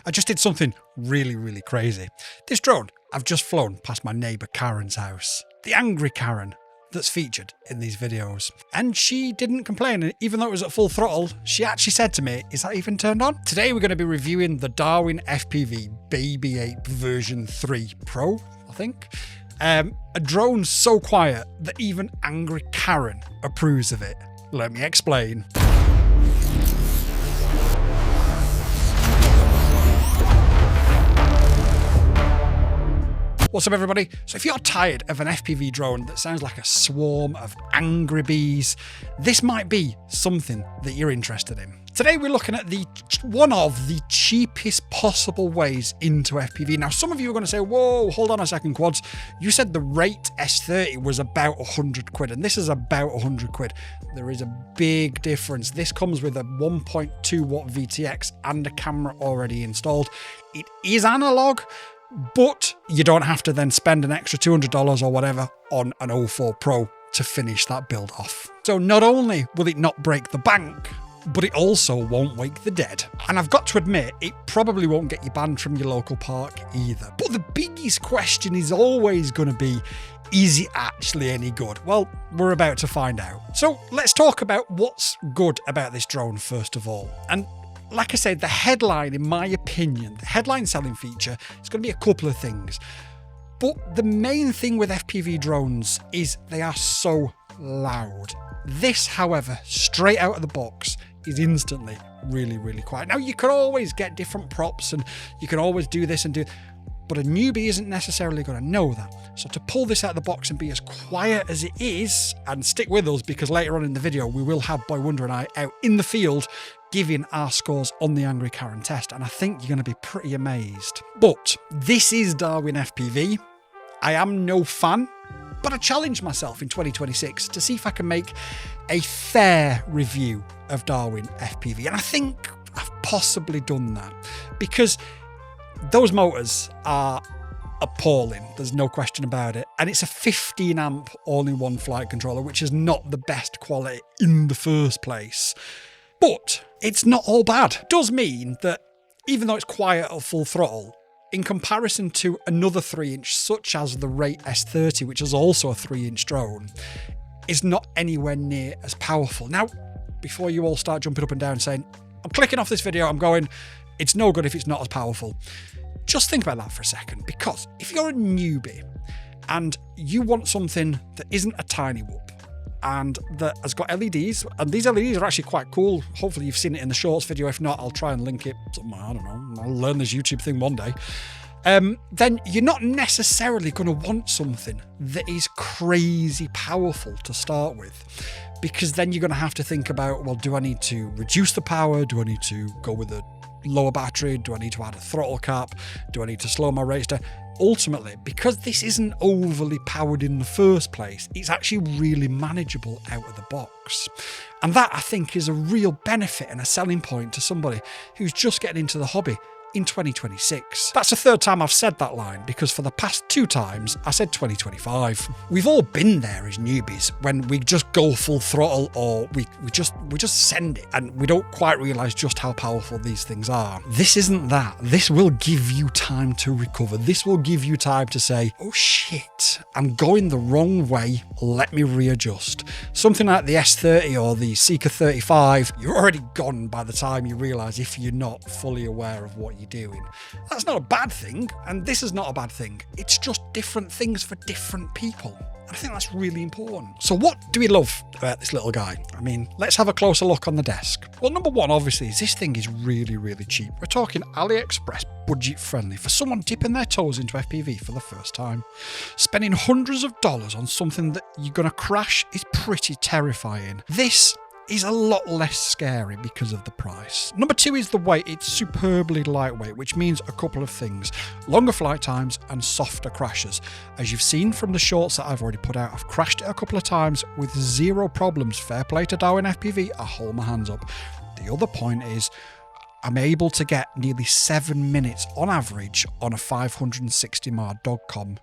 I just did something really crazy. This drone, I've just flown past my neighbour Karen's house. The angry Karen that's featured in these videos. And she didn't complain, and even though it was at full throttle, she actually said to me, is that even turned on? Today we're going to be reviewing the DarwinFPV Baby Ape version 3 Pro, I think. A drone so quiet that even angry Karen approves of it. Let me explain. What's up, everybody? So if you're tired of an FPV drone that sounds like a swarm of angry bees, this might be something that you're interested in. Today we're looking at one of the cheapest possible ways into FPV. Now, some of you are going to say, whoa, hold on a second, Quads. You said the Rate S30 was about 100 quid, and this is about 100 quid. There is a big difference. This comes with a 1.2 watt VTX and a camera already installed. It is analog, but you don't have to then spend an extra $200 or whatever on an 04 Pro to finish that build off. So not only will it not break the bank, but it also won't wake the dead. And I've got to admit, it probably won't get you banned from your local park either. But the biggest question is always going to be, is it actually any good? Well, we're about to find out. So let's talk about what's good about this drone first of all. And like I said, the headline, in my opinion, the headline selling feature is going to be a couple of things. But the main thing with FPV drones is they are so loud. This, however, straight out of the box, is instantly really quiet. Now, you can always get different props and you can always do this and do, but a newbie isn't necessarily going to know that. So to pull this out of the box and be as quiet as it is, and stick with us because later on in the video we will have Boy Wonder and I out in the field giving our scores on the Angry Karen test, and I think you're going to be pretty amazed. But this is DarwinFPV. I am no fan, but I challenged myself in 2026 to see if I can make a fair review of DarwinFPV, and I think I've possibly done that because those motors are appalling. There's no question about it. And it's a 15 amp all-in-one flight controller, which is not the best quality in the first place. But it's not all bad. It does mean that even though it's quiet at full throttle, in comparison to another 3-inch, such as the Rate S30, which is also a 3-inch drone, is not anywhere near as powerful. Now, before you all start jumping up and down saying, I'm clicking off this video, I'm going, it's no good if it's not as powerful. Just think about that for a second, because if you're a newbie and you want something that isn't a tiny whoop and that has got LEDs, and these LEDs are actually quite cool. Hopefully you've seen it in the shorts video. If not, I'll try and link it somewhere. I don't know. I'll learn this YouTube thing one day. Then you're not necessarily going to want something that is crazy powerful to start with, because then you're going to have to think about, well, do I need to reduce the power? Do I need to go with a lower battery? Do I need to add a throttle cap? Do I need to slow my rates down? Ultimately, because this isn't overly powered in the first place, it's actually really manageable out of the box. And that, I think, is a real benefit and a selling point to somebody who's just getting into the hobby in 2026. That's the third time I've said that line, because for the past 2 times I said 2025. We've all been there as newbies when we just go full throttle, or we just send it and we don't quite realize just how powerful these things are. This isn't that. This will give you time to recover. This will give you time to say, oh shit, I'm going the wrong way, let me readjust. Something like the S30 or the Seeker 35, you're already gone by the time you realize, if you're not fully aware of what you're doing. That's not a bad thing, and this is not a bad thing. It's just different things for different people. I think that's really important. So what do we love about this little guy? I mean, let's have a closer look on the desk. Well, number one, obviously, is this thing is really cheap. We're talking AliExpress budget friendly for someone dipping their toes into FPV for the first time. Spending hundreds of dollars on something that you're going to crash is pretty terrifying. This is a lot less scary because of the price. Number 2 is the weight. It's superbly lightweight, which means a couple of things: longer flight times and softer crashes. As you've seen from the shorts that I've already put out, I've crashed it a couple of times with 0 problems. Fair play to DarwinFPV, I hold my hands up. The other point is I'm able to get nearly 7 minutes on average on a 560 mAh Dogcom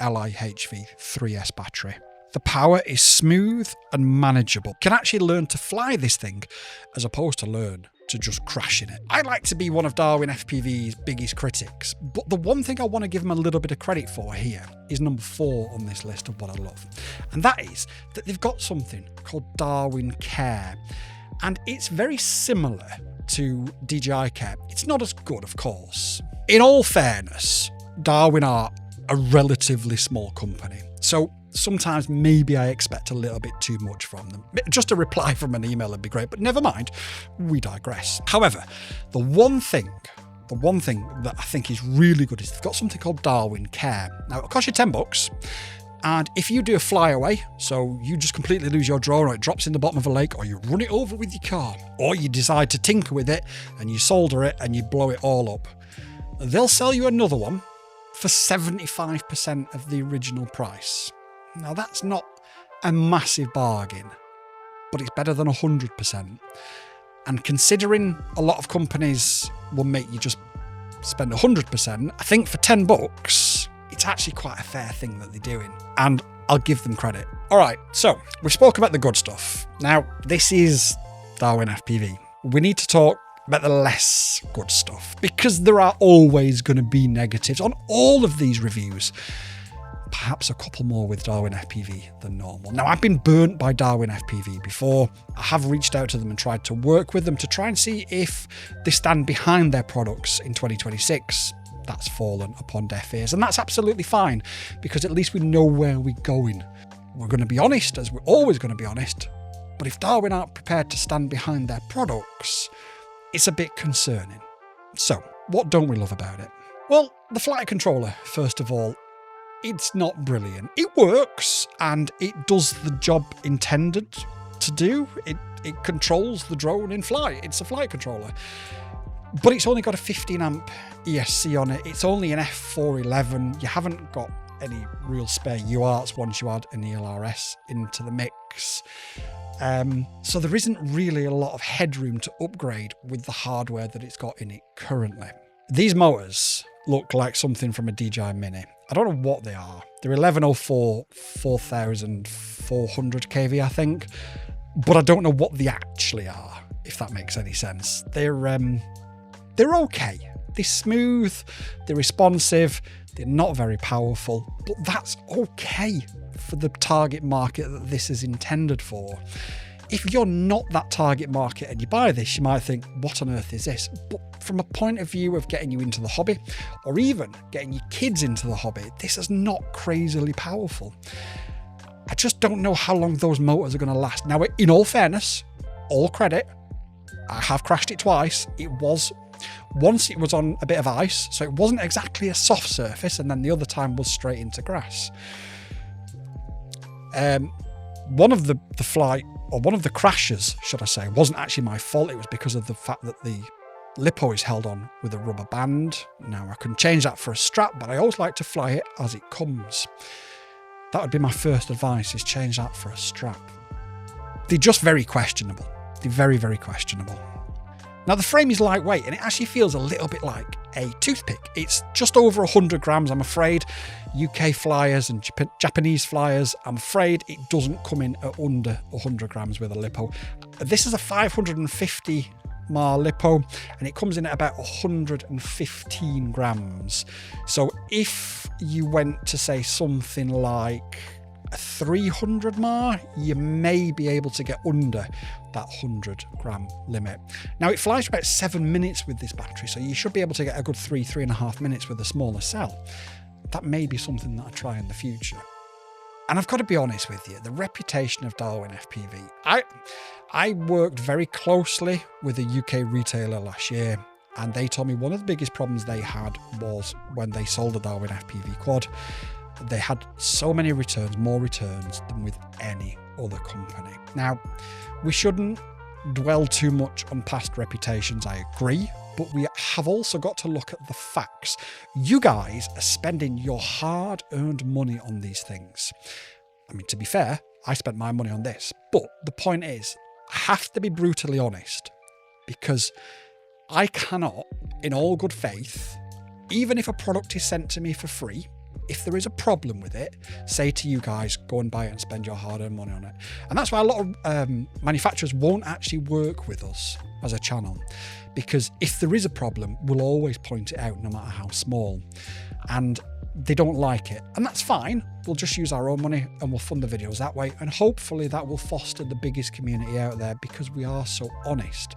LIHV 3S battery. The power is smooth and manageable. You can actually learn to fly this thing as opposed to learn to just crashing it. I like to be one of DarwinFPV's biggest critics, but the one thing I want to give them a little bit of credit for here is number 4 on this list of what I love. And that is that they've got something called Darwin Care. And it's very similar to DJI Care. It's not as good, of course. In all fairness, Darwin are a relatively small company. So sometimes maybe I expect a little bit too much from them. Just a reply from an email would be great, but never mind, we digress. However, the one thing that I think is really good is they've got something called Darwin Care. Now, it'll cost you $10. And if you do a flyaway, so you just completely lose your drone or it drops in the bottom of a lake or you run it over with your car or you decide to tinker with it and you solder it and you blow it all up, they'll sell you another one for 75% of the original price. Now that's not a massive bargain, but it's better than 100%. And considering a lot of companies will make you just spend 100%, I think for $10, it's actually quite a fair thing that they're doing. And I'll give them credit. All right, so we spoke about the good stuff. Now, this is DarwinFPV. We need to talk about the less good stuff because there are always going to be negatives on all of these reviews. Perhaps a couple more with DarwinFPV than normal. Now, I've been burnt by DarwinFPV before. I have reached out to them and tried to work with them to try and see if they stand behind their products in 2026. That's fallen upon deaf ears, and that's absolutely fine because at least we know where we're going. We're going to be honest, as we're always going to be honest, but if Darwin aren't prepared to stand behind their products, it's a bit concerning. So, what don't we love about it? Well, the flight controller, first of all, it's not brilliant. It works, and it does the job intended to do. It controls the drone in flight. It's a flight controller. But it's only got a 15 amp ESC on it. It's only an F411. You haven't got any real spare UARTs once you add an ELRS into the mix. So there isn't really a lot of headroom to upgrade with the hardware that it's got in it currently. These motors look like something from a DJI Mini. I don't know what they are. They're 1104 4400 kV, I think. But I don't know what they actually are, if that makes any sense. They're okay. They're smooth, they're responsive, they're not very powerful, but that's okay for the target market that this is intended for. If you're not that target market and you buy this, you might think, what on earth is this? But from a point of view of getting you into the hobby, or even getting your kids into the hobby, this is not crazily powerful. I just don't know how long those motors are going to last. Now, in all fairness, all credit, I have crashed it twice. Once it was on a bit of ice, so it wasn't exactly a soft surface, and then the other time was straight into grass. One of the crashes, should I say, wasn't actually my fault. It was because of the fact that the lipo is held on with a rubber band. Now, I can change that for a strap, but I always like to fly it as it comes. That would be my first advice, is change that for a strap. They're just very questionable. They're very, very questionable. Now, the frame is lightweight and it actually feels a little bit like a toothpick. It's just over 100 grams, I'm afraid. UK flyers and Japanese flyers, I'm afraid it doesn't come in at under 100 grams with a lipo. This is a 550 mAh lipo and it comes in at about 115 grams. So if you went to say something like a 300 mAh, you may be able to get under that 100 gram limit. Now, it flies for about 7 minutes with this battery, so you should be able to get a good 3.5 minutes with a smaller cell. That may be something that I try in the future. And I've got to be honest with you, the reputation of DarwinFPV. I worked very closely with a UK retailer last year, and they told me one of the biggest problems they had was when they sold a DarwinFPV quad. They had so many returns, more returns than with any other company. Now, we shouldn't dwell too much on past reputations, I agree, but we have also got to look at the facts. You guys are spending your hard-earned money on these things. I mean, to be fair, I spent my money on this, but the point is, I have to be brutally honest, because I cannot, in all good faith, even if a product is sent to me for free, if there is a problem with it, say to you guys, go and buy it and spend your hard-earned money on it. And that's why a lot of manufacturers won't actually work with us as a channel, because if there is a problem, we'll always point it out no matter how small. And they don't like it, and that's fine. We'll just use our own money and we'll fund the videos that way, and hopefully that will foster the biggest community out there, because we are so honest.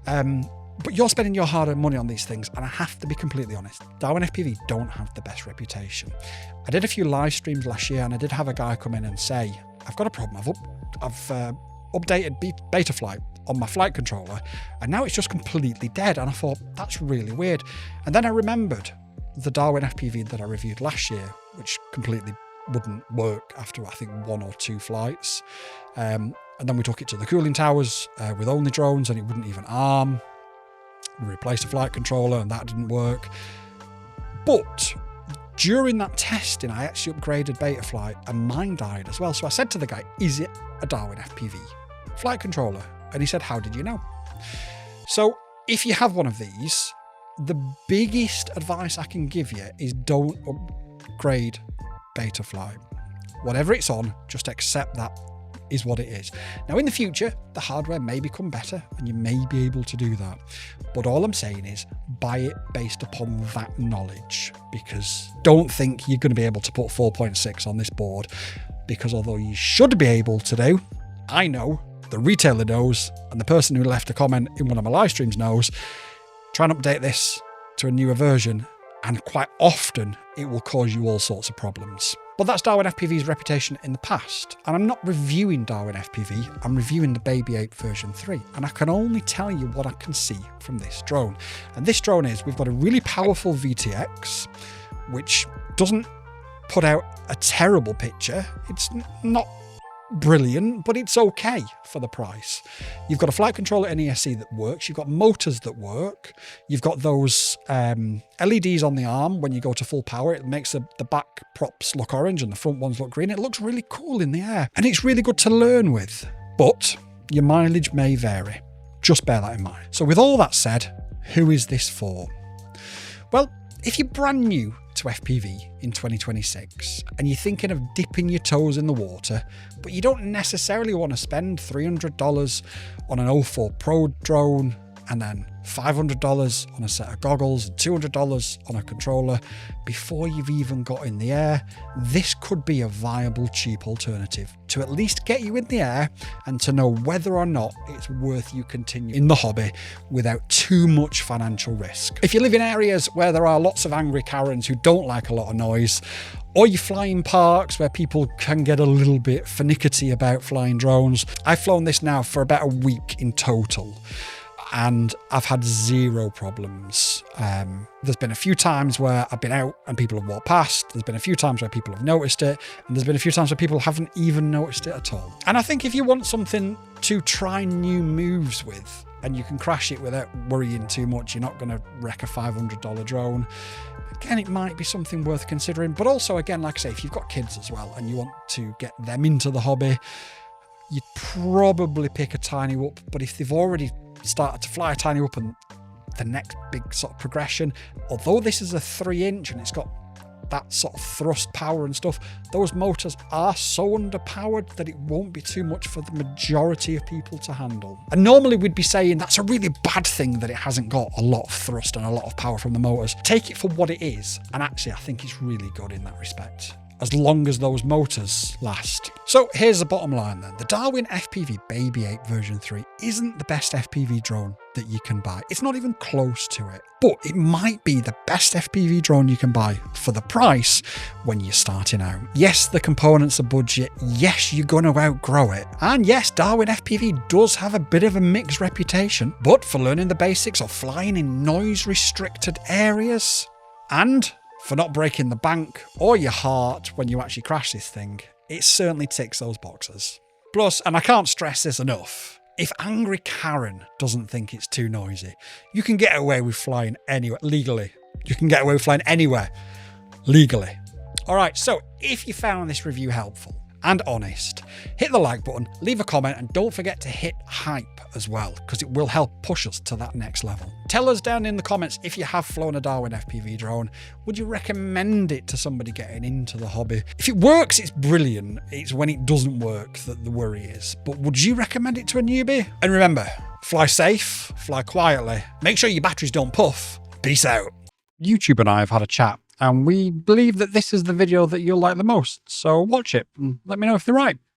But you're spending your hard-earned money on these things, and I have to be completely honest, DarwinFPV don't have the best reputation. I did a few live streams last year, and I did have a guy come in and say, I've got a problem, I've updated Betaflight on my flight controller, and now it's just completely dead. And I thought, that's really weird. And then I remembered the DarwinFPV that I reviewed last year, which completely wouldn't work after, I think, 1 or 2 flights. And then we took it to the cooling towers with only drones, and it wouldn't even arm. We replaced the flight controller, and that didn't work. But during that testing, I actually upgraded Betaflight, and mine died as well. So I said to the guy, is it a DarwinFPV flight controller? And he said, how did you know? So if you have one of these, the biggest advice I can give you is don't upgrade Betaflight. Whatever it's on, just accept that is what it is. Now in the future, the hardware may become better and you may be able to do that. But all I'm saying is buy it based upon that knowledge, because don't think you're going to be able to put 4.6 on this board, because although you should be able to do, I know, the retailer knows, and the person who left a comment in one of my live streams knows, try and update this to a newer version, and quite often it will cause you all sorts of problems. But that's DarwinFPV's reputation in the past. And I'm not reviewing DarwinFPV, I'm reviewing the Baby 8 version 3. And I can only tell you what I can see from this drone. And this drone is, we've got a really powerful VTX, which doesn't put out a terrible picture. It's not brilliant, but it's okay for the price. You've got a flight controller and ESC that works. You've got motors that work. You've got those LEDs on the arm. When you go to full power, it makes the back props look orange and the front ones look green. It looks really cool in the air, and it's really good to learn with, but your mileage may vary. Just bear that in mind. So with all that said, who is this for? Well, if you're brand new to FPV in 2026 and you're thinking of dipping your toes in the water, but you don't necessarily want to spend $300 on an 04 Pro drone and then $500 on a set of goggles and $200 on a controller before you've even got in the air, this could be a viable, cheap alternative to at least get you in the air and to know whether or not it's worth you continuing in the hobby without too much financial risk. If you live in areas where there are lots of angry Karens who don't like a lot of noise, or you fly in parks where people can get a little bit finicky about flying drones, I've flown this now for about a week in total, and I've had 0 problems. There's been a few times where I've been out and people have walked past. There's been a few times where people have noticed it, and there's been a few times where people haven't even noticed it at all. And I think if you want something to try new moves with, and you can crash it without worrying too much, you're not going to wreck a $500 drone, again, it might be something worth considering. But also, again, like I say, if you've got kids as well and you want to get them into the hobby, you'd probably pick a tiny whoop. But if they've already started to fly a tiny whoop and the next big sort of progression, although this is a 3-inch and it's got that sort of thrust power and stuff, those motors are so underpowered that it won't be too much for the majority of people to handle. And normally we'd be saying that's a really bad thing that it hasn't got a lot of thrust and a lot of power from the motors. Take it for what it is, and actually I think it's really good in that respect, as long as those motors last. So here's the bottom line then. The DarwinFPV Baby 8 version 3 isn't the best FPV drone that you can buy. It's not even close to it, but it might be the best FPV drone you can buy for the price when you're starting out. Yes, the components are budget. Yes, you're going to outgrow it. And yes, DarwinFPV does have a bit of a mixed reputation, but for learning the basics of flying in noise restricted areas, and for not breaking the bank or your heart when you actually crash this thing, it certainly ticks those boxes. Plus, and I can't stress this enough, if angry Karen doesn't think it's too noisy, you can get away with flying anywhere legally. You can get away with flying anywhere legally. All right, so if you found this review helpful and honest. Hit the like button, leave a comment, and don't forget to hit hype as well, because it will help push us to that next level. Tell us down in the comments if you have flown a Darwin FPV drone. Would you recommend it to somebody getting into the hobby? If it works, it's brilliant. It's when it doesn't work that the worry is. But would you recommend it to a newbie? And remember, fly safe, fly quietly, make sure your batteries don't puff. Peace out. YouTube and I have had a chat, and we believe that this is the video that you'll like the most. So watch it and let me know if they're right.